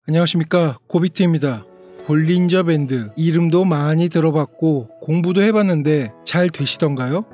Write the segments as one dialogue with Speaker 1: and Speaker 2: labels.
Speaker 1: 안녕하십니까, 고비트입니다. 볼린저 밴드 이름도 많이 들어봤고 공부도 해봤는데 잘 되시던가요?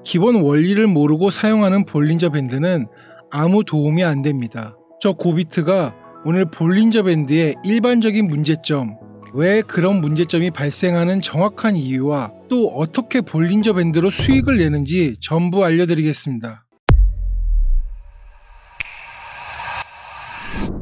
Speaker 1: 기본 원리를 모르고 사용하는 볼린저 밴드는 아무 도움이 안 됩니다. 저 고비트가 오늘 볼린저 밴드의 일반적인 문제점, 왜 그런 문제점이 발생하는 정확한 이유와 또 어떻게 볼린저 밴드로 수익을 내는지 전부 알려드리겠습니다.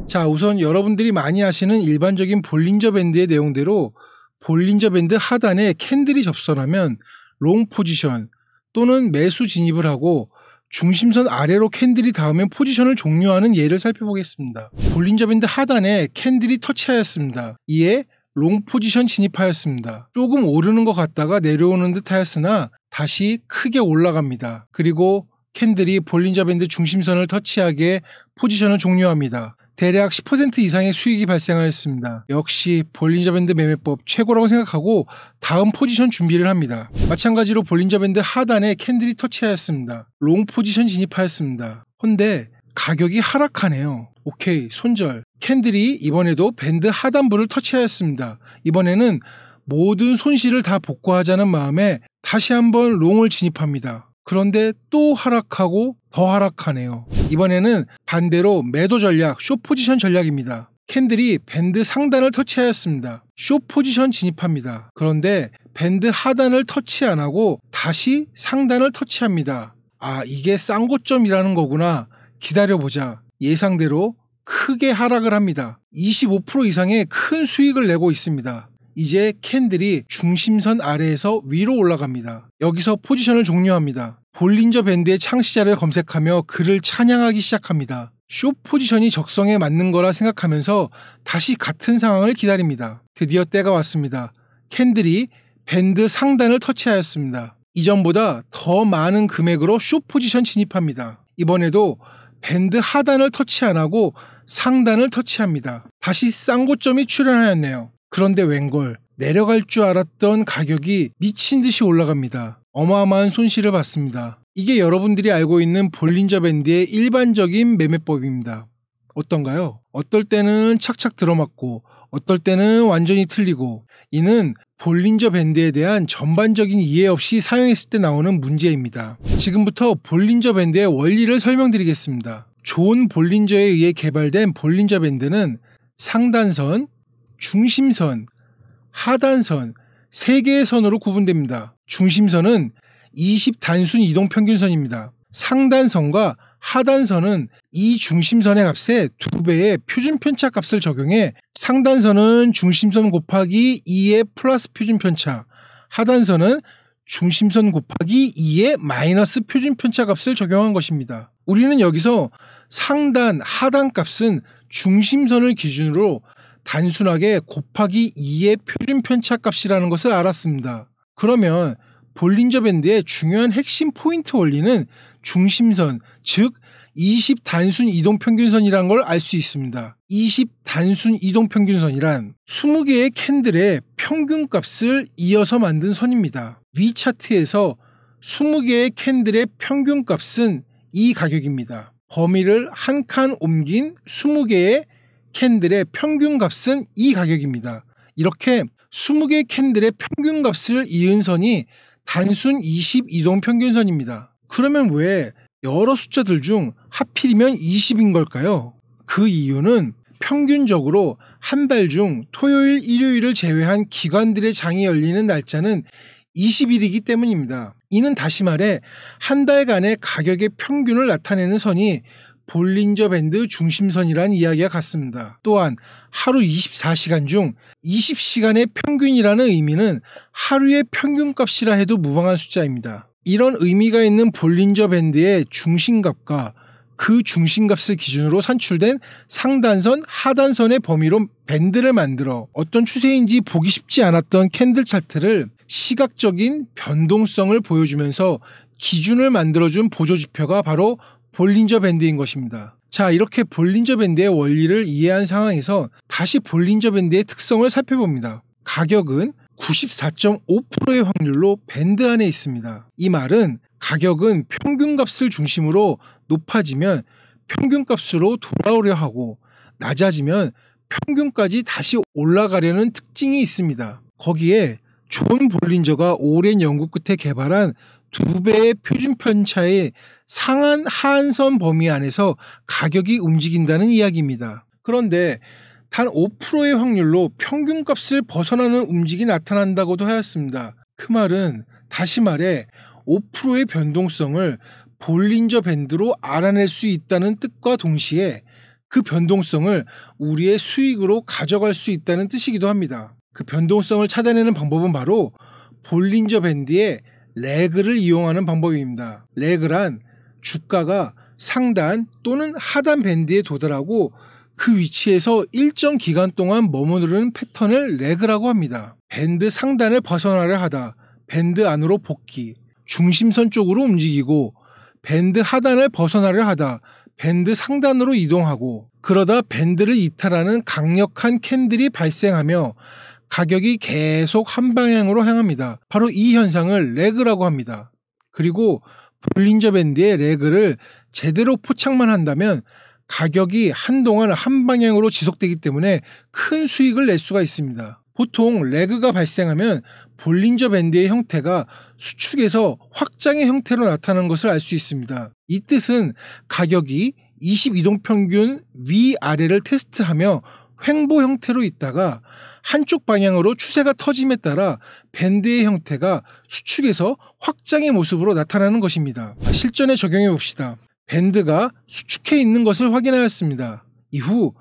Speaker 1: 자, 우선 여러분들이 많이 아시는 일반적인 볼린저 밴드의 내용대로 볼린저 밴드 하단에 캔들이 접선하면 롱 포지션 또는 매수 진입을 하고 중심선 아래로 캔들이 닿으면 포지션을 종료하는 예를 살펴보겠습니다. 볼린저 밴드 하단에 캔들이 터치하였습니다. 이에 롱 포지션 진입하였습니다. 조금 오르는 것 같다가 내려오는 듯 하였으나 다시 크게 올라갑니다. 그리고 캔들이 볼린저 밴드 중심선을 터치하게 포지션을 종료합니다. 대략 10% 이상의 수익이 발생하였습니다. 역시 볼린저 밴드 매매법 최고라고 생각하고 다음 포지션 준비를 합니다. 마찬가지로 볼린저 밴드 하단에 캔들이 터치하였습니다. 롱 포지션 진입하였습니다. 근데 가격이 하락하네요. 오케이, 손절. 캔들이 이번에도 밴드 하단부를 터치하였습니다. 이번에는 모든 손실을 다 복구하자는 마음에 다시 한번 롱을 진입합니다. 그런데 또 하락하고 더 하락하네요. 이번에는 반대로 매도 전략, 숏 포지션 전략입니다. 캔들이 밴드 상단을 터치하였습니다. 숏 포지션 진입합니다. 그런데 밴드 하단을 터치 안 하고 다시 상단을 터치합니다. 아, 이게 싼 고점이라는 거구나. 기다려보자. 예상대로 크게 하락을 합니다. 25% 이상의 큰 수익을 내고 있습니다. 이제 캔들이 중심선 아래에서 위로 올라갑니다. 여기서 포지션을 종료합니다. 볼린저 밴드의 창시자를 검색하며 그를 찬양하기 시작합니다. 숏 포지션이 적성에 맞는 거라 생각하면서 다시 같은 상황을 기다립니다. 드디어 때가 왔습니다. 캔들이 밴드 상단을 터치하였습니다. 이전보다 더 많은 금액으로 숏 포지션 진입합니다. 이번에도 밴드 하단을 터치 안 하고 상단을 터치합니다. 다시 싼 고점이 출현하였네요. 그런데 웬걸, 내려갈 줄 알았던 가격이 미친 듯이 올라갑니다. 어마어마한 손실을 봤습니다. 이게 여러분들이 알고 있는 볼린저 밴드의 일반적인 매매법입니다. 어떤가요? 어떨 때는 착착 들어맞고 어떨 때는 완전히 틀리고, 이는 볼린저 밴드에 대한 전반적인 이해 없이 사용했을 때 나오는 문제입니다. 지금부터 볼린저 밴드의 원리를 설명드리겠습니다. 좋은 볼린저에 의해 개발된 볼린저 밴드는 상단선, 중심선, 하단선 3개의 선으로 구분됩니다. 중심선은 20 단순 이동 평균선입니다. 상단선과 하단선은 이 중심선의 값에 2배의 표준 편차 값을 적용해 상단선은 중심선 곱하기 2의 플러스 표준 편차, 하단선은 중심선 곱하기 2의 마이너스 표준 편차 값을 적용한 것입니다. 우리는 여기서 상단, 하단 값은 중심선을 기준으로 단순하게 곱하기 2의 표준 편차 값이라는 것을 알았습니다. 그러면 볼린저 밴드의 중요한 핵심 포인트 원리는 중심선, 즉 20 단순 이동 평균선이라는 걸 알 수 있습니다. 20 단순 이동 평균선이란 20개의 캔들의 평균 값을 이어서 만든 선입니다. 위 차트에서 20개의 캔들의 평균 값은 이 가격입니다. 범위를 한 칸 옮긴 20개의 캔들의 평균 값은 이 가격입니다. 이렇게 20개 캔들의 평균 값을 이은 선이 단순 20 이동 평균선입니다. 그러면 왜 여러 숫자들 중 하필이면 20인 걸까요? 그 이유는 평균적으로 한 달 중 토요일, 일요일을 제외한 기관들의 장이 열리는 날짜는 20일이기 때문입니다. 이는 다시 말해 한 달간의 가격의 평균을 나타내는 선이 볼린저 밴드 중심선이라는 이야기가 같습니다. 또한 하루 24시간 중 20시간의 평균이라는 의미는 하루의 평균값이라 해도 무방한 숫자입니다. 이런 의미가 있는 볼린저 밴드의 중심값과 그 중심값을 기준으로 산출된 상단선, 하단선의 범위로 밴드를 만들어 어떤 추세인지 보기 쉽지 않았던 캔들 차트를 시각적인 변동성을 보여주면서 기준을 만들어준 보조지표가 바로 볼린저 밴드인 것입니다. 자, 이렇게 볼린저 밴드의 원리를 이해한 상황에서 다시 볼린저 밴드의 특성을 살펴봅니다. 가격은 94.5%의 확률로 밴드 안에 있습니다. 이 말은 가격은 평균값을 중심으로 높아지면 평균값으로 돌아오려 하고 낮아지면 평균까지 다시 올라가려는 특징이 있습니다. 거기에 존 볼린저가 오랜 연구 끝에 개발한 2배의 표준 편차의 상한 하한선 범위 안에서 가격이 움직인다는 이야기입니다. 그런데 단 5%의 확률로 평균값을 벗어나는 움직임이 나타난다고도 하였습니다. 그 말은 다시 말해 5%의 변동성을 볼린저 밴드로 알아낼 수 있다는 뜻과 동시에 그 변동성을 우리의 수익으로 가져갈 수 있다는 뜻이기도 합니다. 그 변동성을 찾아내는 방법은 바로 볼린저 밴드의 레그를 이용하는 방법입니다. 레그란 주가가 상단 또는 하단 밴드에 도달하고 그 위치에서 일정 기간 동안 머무르는 패턴을 레그라고 합니다. 밴드 상단을 벗어나려 하다 밴드 안으로 복귀, 중심선 쪽으로 움직이고 밴드 하단을 벗어나려 하다 밴드 상단으로 이동하고 그러다 밴드를 이탈하는 강력한 캔들이 발생하며 가격이 계속 한 방향으로 향합니다. 바로 이 현상을 레그라고 합니다. 그리고 볼린저 밴드의 레그를 제대로 포착만 한다면 가격이 한동안 한 방향으로 지속되기 때문에 큰 수익을 낼 수가 있습니다. 보통 레그가 발생하면 볼린저 밴드의 형태가 수축에서 확장의 형태로 나타나는 것을 알 수 있습니다. 이 뜻은 가격이 22동 평균 위아래를 테스트하며 횡보 형태로 있다가 한쪽 방향으로 추세가 터짐에 따라 밴드의 형태가 수축에서 확장의 모습으로 나타나는 것입니다. 실전에 적용해 봅시다. 밴드가 수축해 있는 것을 확인하였습니다. 이후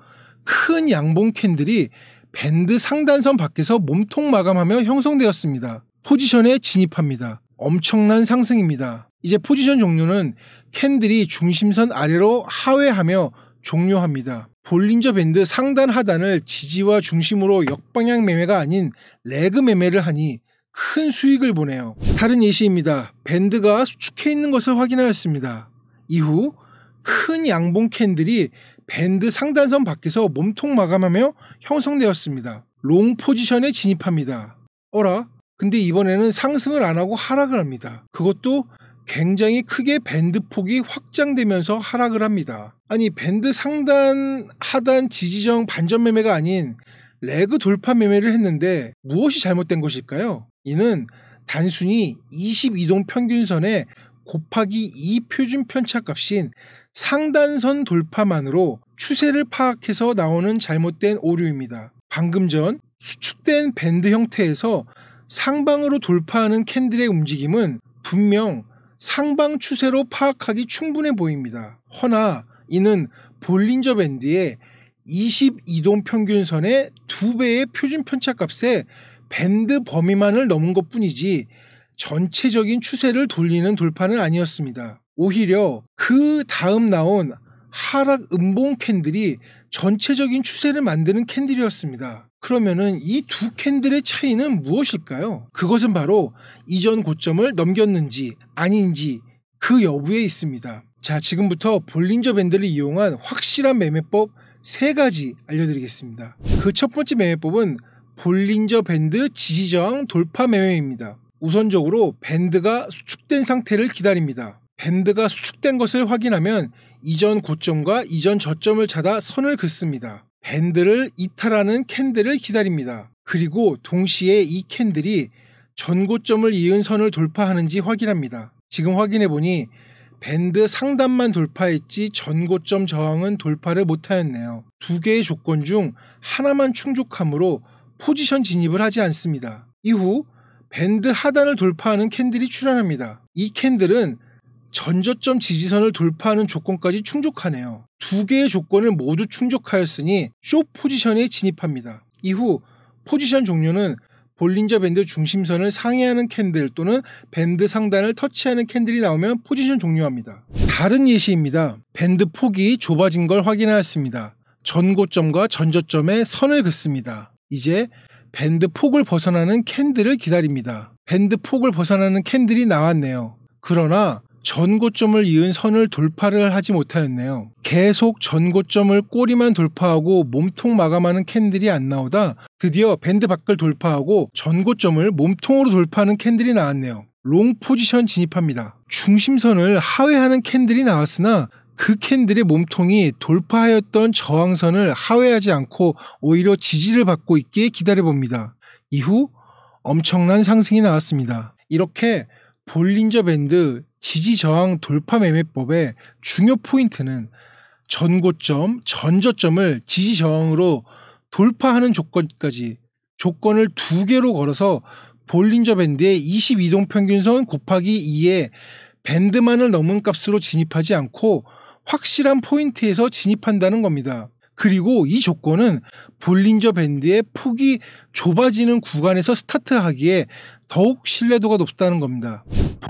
Speaker 1: 큰 양봉 캔들이 밴드 상단선 밖에서 몸통 마감하며 형성되었습니다. 포지션에 진입합니다. 엄청난 상승입니다. 이제 포지션 종료는 캔들이 중심선 아래로 하회하며 종료합니다. 볼린저 밴드 상단 하단을 지지와 중심으로 역방향 매매가 아닌 레그 매매를 하니 큰 수익을 보네요. 다른 예시입니다. 밴드가 수축해 있는 것을 확인하였습니다. 이후 큰 양봉 캔들이 밴드 상단선 밖에서 몸통 마감하며 형성되었습니다. 롱 포지션에 진입합니다. 어라? 근데 이번에는 상승을 안 하고 하락을 합니다. 그것도 굉장히 크게 밴드 폭이 확장되면서 하락을 합니다. 아니 밴드 상단 하단 지지정 반전 매매가 아닌 레그 돌파 매매를 했는데 무엇이 잘못된 것일까요? 이는 단순히 22동 평균선에 곱하기 2 표준 편차값인 상단선 돌파만으로 추세를 파악해서 나오는 잘못된 오류입니다. 방금 전 수축된 밴드 형태에서 상방으로 돌파하는 캔들의 움직임은 분명 상방 추세로 파악하기 충분해 보입니다. 허나 이는 볼린저 밴드의 22동 평균선의 2배의 표준 편차값에 밴드 범위만을 넘은 것뿐이지 전체적인 추세를 돌리는 돌파는 아니었습니다. 오히려 그 다음 나온 하락 음봉 캔들이 전체적인 추세를 만드는 캔들이었습니다. 그러면은 이 두 캔들의 차이는 무엇일까요? 그것은 바로 이전 고점을 넘겼는지 아닌지 그 여부에 있습니다. 자, 지금부터 볼린저 밴드를 이용한 확실한 매매법 3가지 알려드리겠습니다. 그 첫 번째 매매법은 볼린저 밴드 지지저항 돌파 매매입니다. 우선적으로 밴드가 수축된 상태를 기다립니다. 밴드가 수축된 것을 확인하면 이전 고점과 이전 저점을 찾아 선을 긋습니다. 밴드를 이탈하는 캔들을 기다립니다. 그리고 동시에 이 캔들이 전고점을 이은 선을 돌파하는지 확인합니다. 지금 확인해보니 밴드 상단만 돌파했지 전고점 저항은 돌파를 못하였네요. 2개의 조건 중 하나만 충족하므로 포지션 진입을 하지 않습니다. 이후 밴드 하단을 돌파하는 캔들이 출현합니다. 이 캔들은 전저점 지지선을 돌파하는 조건까지 충족하네요. 2개의 조건을 모두 충족하였으니 숏 포지션에 진입합니다. 이후 포지션 종료는 볼린저 밴드 중심선을 상회하는 캔들 또는 밴드 상단을 터치하는 캔들이 나오면 포지션 종료합니다. 다른 예시입니다. 밴드 폭이 좁아진 걸 확인하였습니다. 전고점과 전저점에 선을 긋습니다. 이제 밴드 폭을 벗어나는 캔들을 기다립니다. 밴드 폭을 벗어나는 캔들이 나왔네요. 그러나 전고점을 이은 선을 돌파를 하지 못하였네요. 계속 전고점을 꼬리만 돌파하고 몸통 마감하는 캔들이 안 나오다 드디어 밴드 밖을 돌파하고 전고점을 몸통으로 돌파하는 캔들이 나왔네요. 롱 포지션 진입합니다. 중심선을 하회하는 캔들이 나왔으나 그 캔들의 몸통이 돌파하였던 저항선을 하회하지 않고 오히려 지지를 받고 있기에 기다려봅니다. 이후 엄청난 상승이 나왔습니다. 이렇게 볼린저 밴드 지지 저항 돌파 매매법의 중요 포인트는 전고점, 전저점을 지지 저항으로 돌파하는 조건까지 조건을 2개로 걸어서 볼린저 밴드의 22동 평균선 곱하기 2의 밴드만을 넘은 값으로 진입하지 않고 확실한 포인트에서 진입한다는 겁니다. 그리고 이 조건은 볼린저 밴드의 폭이 좁아지는 구간에서 스타트하기에 더욱 신뢰도가 높다는 겁니다.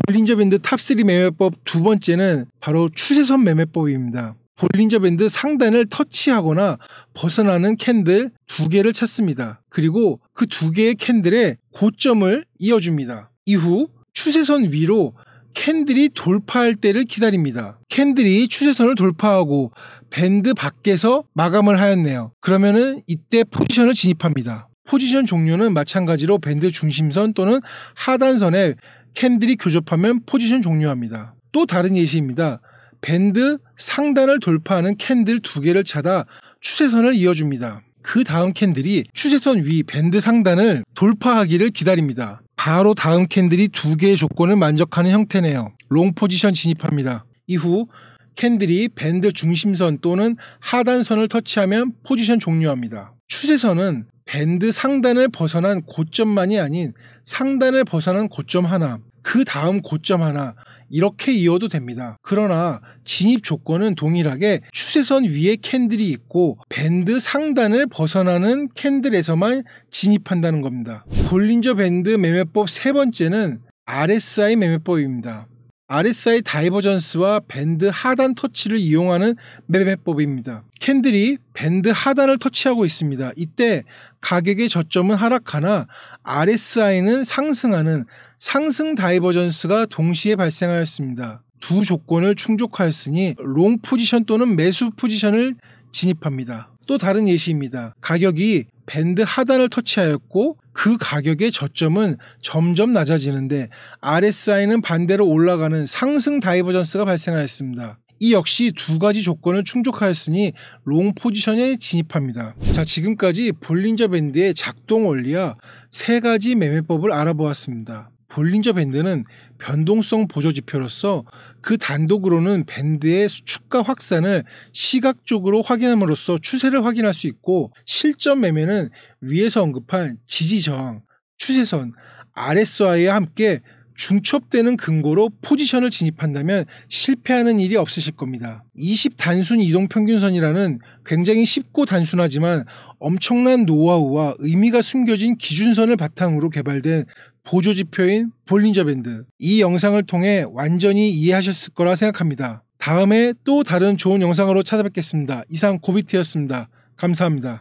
Speaker 1: 볼린저 밴드 탑3 매매법 두 번째는 바로 추세선 매매법입니다. 볼린저 밴드 상단을 터치하거나 벗어나는 캔들 2개를 찾습니다. 그리고 그 2개의 캔들의 고점을 이어줍니다. 이후 추세선 위로 캔들이 돌파할 때를 기다립니다. 캔들이 추세선을 돌파하고 밴드 밖에서 마감을 하였네요. 그러면은 이때 포지션을 진입합니다. 포지션 종료는 마찬가지로 밴드 중심선 또는 하단선에 캔들이 교접하면 포지션 종료합니다. 또 다른 예시입니다. 밴드 상단을 돌파하는 캔들 2개를 찾아 추세선을 이어줍니다. 그 다음 캔들이 추세선 위 밴드 상단을 돌파하기를 기다립니다. 바로 다음 캔들이 2개의 조건을 만족하는 형태네요. 롱 포지션 진입합니다. 이후 캔들이 밴드 중심선 또는 하단선을 터치하면 포지션 종료합니다. 추세선은 밴드 상단을 벗어난 고점만이 아닌 상단을 벗어난 고점 하나, 그 다음 고점 하나 이렇게 이어도 됩니다. 그러나 진입 조건은 동일하게 추세선 위에 캔들이 있고 밴드 상단을 벗어나는 캔들에서만 진입한다는 겁니다. 볼린저 밴드 매매법 세 번째는 RSI 매매법입니다. RSI 다이버전스와 밴드 하단 터치를 이용하는 매매법입니다. 캔들이 밴드 하단을 터치하고 있습니다. 이때 가격의 저점은 하락하나 RSI는 상승하는 상승 다이버전스가 동시에 발생하였습니다. 두 조건을 충족하였으니 롱 포지션 또는 매수 포지션을 진입합니다. 또 다른 예시입니다. 가격이 밴드 하단을 터치하였고 그 가격의 저점은 점점 낮아지는데 RSI는 반대로 올라가는 상승 다이버전스가 발생하였습니다. 이 역시 2가지 조건을 충족하였으니 롱 포지션에 진입합니다. 자, 지금까지 볼린저 밴드의 작동 원리와 3가지 매매법을 알아보았습니다. 볼린저 밴드는 변동성 보조지표로서 그 단독으로는 밴드의 수축과 확산을 시각적으로 확인함으로써 추세를 확인할 수 있고, 실전 매매는 위에서 언급한 지지저항, 추세선, RSI와 함께 중첩되는 근거로 포지션을 진입한다면 실패하는 일이 없으실 겁니다. 20단순 이동평균선이라는 굉장히 쉽고 단순하지만 엄청난 노하우와 의미가 숨겨진 기준선을 바탕으로 개발된 보조지표인 볼린저 밴드, 이 영상을 통해 완전히 이해하셨을 거라 생각합니다. 다음에 또 다른 좋은 영상으로 찾아뵙겠습니다. 이상 고비트였습니다. 감사합니다.